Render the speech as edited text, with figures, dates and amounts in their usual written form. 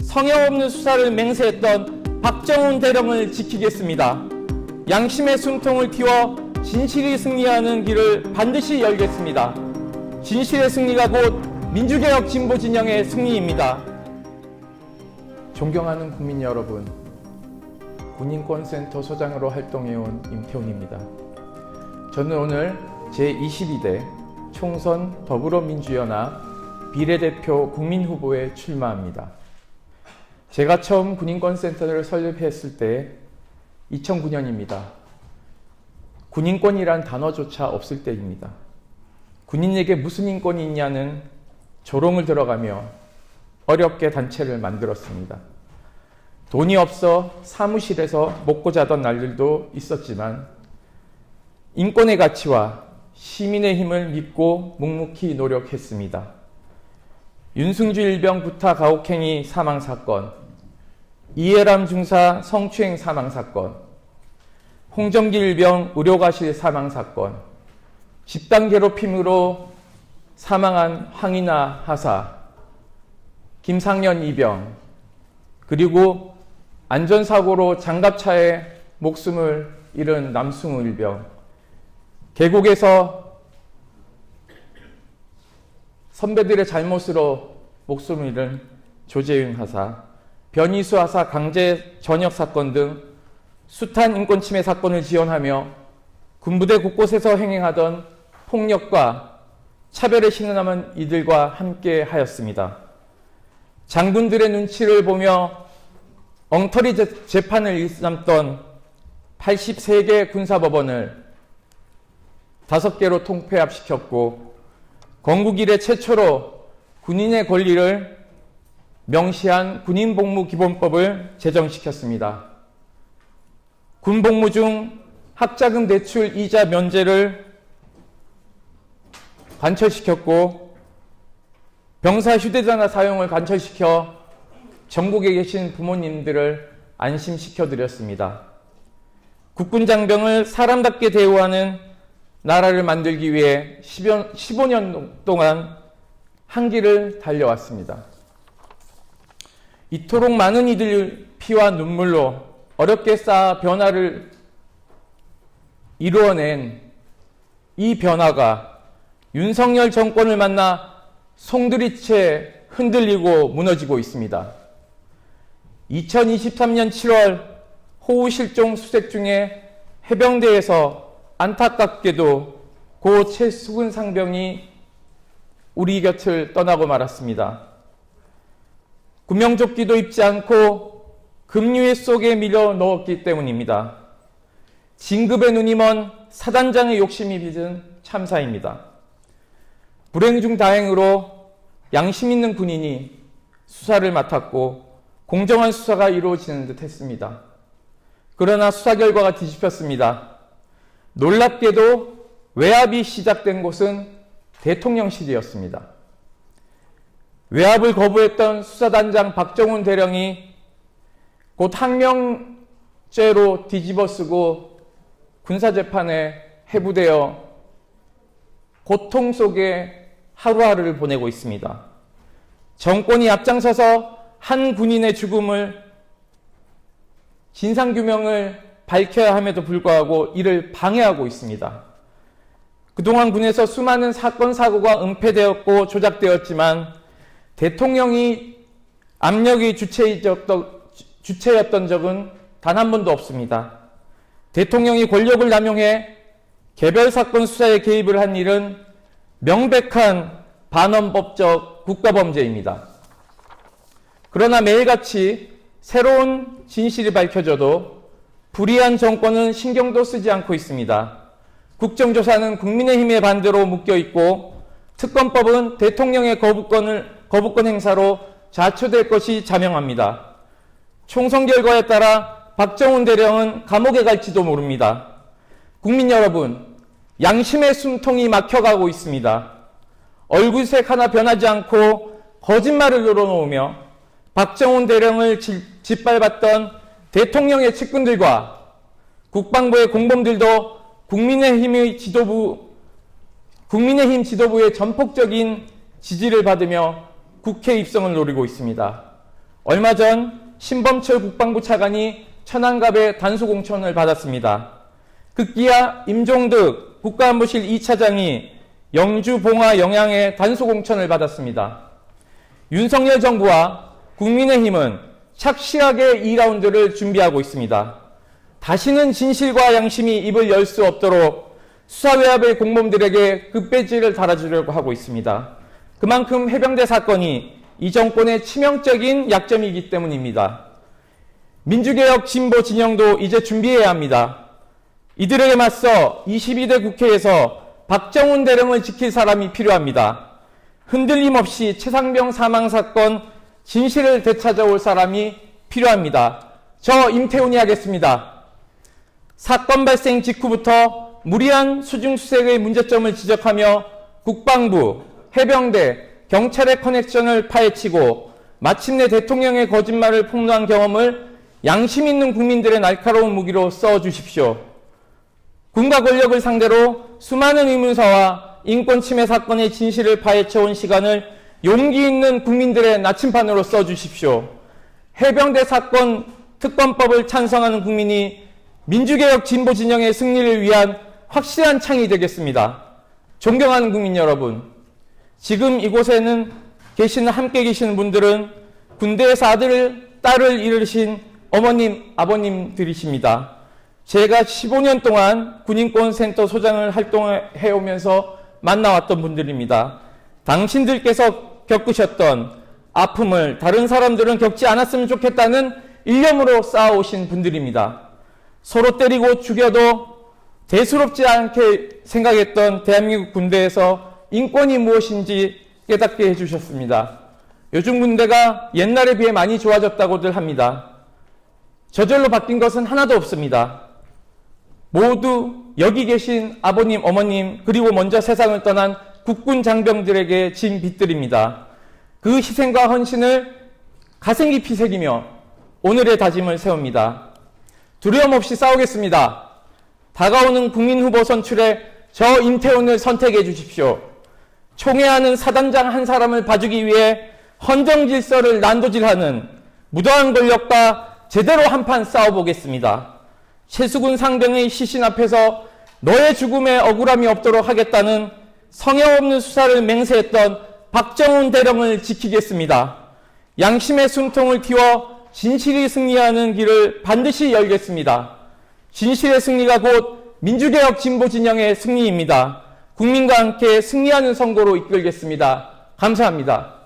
성의 없는 수사를 맹세했던 박정훈 대령을 지키겠습니다. 양심의 숨통을 틔워 진실이 승리하는 길을 반드시 열겠습니다. 진실의 승리가 곧 민주개혁 진보 진영의 승리입니다. 존경하는 국민 여러분, 군인권센터 소장으로 활동해온 임태훈입니다. 저는 오늘 제22대 총선 더불어민주연합 비례대표 국민후보에 출마합니다. 제가 처음 군인권센터를 설립했을 때 2009년입니다. 군인권이란 단어조차 없을 때입니다. 군인에게 무슨 인권이 있냐는 조롱을 들어가며 어렵게 단체를 만들었습니다. 돈이 없어 사무실에서 먹고 자던 날들도 있었지만 인권의 가치와 시민의 힘을 믿고 묵묵히 노력했습니다. 윤승주 일병 구타 가혹행위 사망사건, 이해람 중사 성추행 사망사건, 홍정기 일병 의료과실 사망사건, 집단 괴롭힘으로 사망한 황인하 하사, 김상년 이병, 그리고 안전사고로 장갑차에 목숨을 잃은 남승우 일병, 계곡에서 선배들의 잘못으로 목숨을 잃은 조재윤 하사, 변희수 하사 강제 전역 사건 등 숱한 인권침해 사건을 지원하며 군부대 곳곳에서 행행하던 폭력과 차별에 신음하는 이들과 함께 하였습니다. 장군들의 눈치를 보며 엉터리 재판을 일삼던 83개 군사법원을 5개로 통폐합시켰고 건국 이래 최초로 군인의 권리를 명시한 군인복무기본법을 제정시켰습니다. 군복무 중 학자금 대출 이자 면제를 관철시켰고 병사 휴대전화 사용을 관철시켜 전국에 계신 부모님들을 안심시켜 드렸습니다. 국군 장병을 사람답게 대우하는 나라를 만들기 위해 15년 동안 한 길을 달려왔습니다. 이토록 많은 이들 피와 눈물로 어렵게 쌓아 변화를 이루어낸 이 변화가 윤석열 정권을 만나 송두리째 흔들리고 무너지고 있습니다. 2023년 7월 호우 실종 수색 중에 해병대에서 안타깝게도 고 최수근 상병이 우리 곁을 떠나고 말았습니다. 구명조끼도 입지 않고 급류의 속에 밀려 넣었기 때문입니다. 진급의 눈이 먼 사단장의 욕심이 빚은 참사입니다. 불행 중 다행으로 양심 있는 군인이 수사를 맡았고 공정한 수사가 이루어지는 듯 했습니다. 그러나 수사 결과가 뒤집혔습니다. 놀랍게도 외압이 시작된 곳은 대통령실이었습니다. 외압을 거부했던 수사단장 박정훈 대령이 곧 항명죄로 뒤집어쓰고 군사재판에 해부되어 고통 속에 하루하루를 보내고 있습니다. 정권이 앞장서서 한 군인의 죽음을 진상규명을 밝혀야 함에도 불구하고 이를 방해하고 있습니다. 그동안 군에서 수많은 사건, 사고가 은폐되었고 조작되었지만 대통령이 압력의 주체였던 적은 단 한 번도 없습니다. 대통령이 권력을 남용해 개별 사건 수사에 개입을 한 일은 명백한 반헌법적 국가범죄입니다. 그러나 매일같이 새로운 진실이 밝혀져도 불의한 정권은 신경도 쓰지 않고 있습니다. 국정조사는 국민의힘의 반대로 묶여있고 특검법은 대통령의 거부권 행사로 자초될 것이 자명합니다. 총선 결과에 따라 박정훈 대령은 감옥에 갈지도 모릅니다. 국민 여러분, 양심의 숨통이 막혀가고 있습니다. 얼굴색 하나 변하지 않고 거짓말을 늘어놓으며 박정훈 대령을 짓밟았던 대통령의 측근들과 국방부의 공범들도 국민의힘 지도부의 전폭적인 지지를 받으며 국회 입성을 노리고 있습니다. 얼마 전 신범철 국방부 차관이 천안갑에 단수공천을 받았습니다. 급기야 임종득 국가안보실 2차장이 영주 봉화 영양에 단수공천을 받았습니다. 윤석열 정부와 국민의힘은 착실하게 2라운드를 준비하고 있습니다. 다시는 진실과 양심이 입을 열 수 없도록 수사외압의 공범들에게 급배지를 달아주려고 하고 있습니다. 그만큼 해병대 사건이 이 정권의 치명적인 약점이기 때문입니다. 민주개혁 진보 진영도 이제 준비해야 합니다. 이들에게 맞서 22대 국회에서 박정훈 대령을 지킬 사람이 필요합니다. 흔들림 없이 최상병 사망 사건 진실을 되찾아올 사람이 필요합니다. 저 임태훈이 하겠습니다. 사건 발생 직후부터 무리한 수중수색의 문제점을 지적하며 국방부, 해병대, 경찰의 커넥션을 파헤치고 마침내 대통령의 거짓말을 폭로한 경험을 양심 있는 국민들의 날카로운 무기로 써주십시오. 군과 권력을 상대로 수많은 의문사와 인권 침해 사건의 진실을 파헤쳐온 시간을 용기 있는 국민들의 나침반으로 써주십시오. 해병대 사건 특검법을 찬성하는 국민이 민주개혁 진보 진영의 승리를 위한 확실한 창이 되겠습니다. 존경하는 국민 여러분, 지금 이곳에는 함께 계시는 분들은 군대에서 딸을 잃으신 어머님, 아버님들이십니다. 제가 15년 동안 군인권센터 소장을 활동해오면서 만나왔던 분들입니다. 당신들께서 겪으셨던 아픔을 다른 사람들은 겪지 않았으면 좋겠다는 일념으로 쌓아오신 분들입니다. 서로 때리고 죽여도 대수롭지 않게 생각했던 대한민국 군대에서 인권이 무엇인지 깨닫게 해주셨습니다. 요즘 군대가 옛날에 비해 많이 좋아졌다고들 합니다. 저절로 바뀐 것은 하나도 없습니다. 모두 여기 계신 아버님, 어머님, 그리고 먼저 세상을 떠난 국군 장병들에게 진 빚들입니다. 그 희생과 헌신을 가슴 깊이 새기며 오늘의 다짐을 세웁니다. 두려움 없이 싸우겠습니다. 다가오는 국민 후보 선출에 저 임태훈을 선택해 주십시오. 총애하는 사단장 한 사람을 봐주기 위해 헌정 질서를 난도질하는 무도한 권력과 제대로 한판 싸워보겠습니다. 최수근 상병의 시신 앞에서 너의 죽음에 억울함이 없도록 하겠다는 성의 없는 수사를 맹세했던 박정훈 대령을 지키겠습니다. 양심의 숨통을 틔워 진실이 승리하는 길을 반드시 열겠습니다. 진실의 승리가 곧 민주개혁 진보 진영의 승리입니다. 국민과 함께 승리하는 선거로 이끌겠습니다. 감사합니다.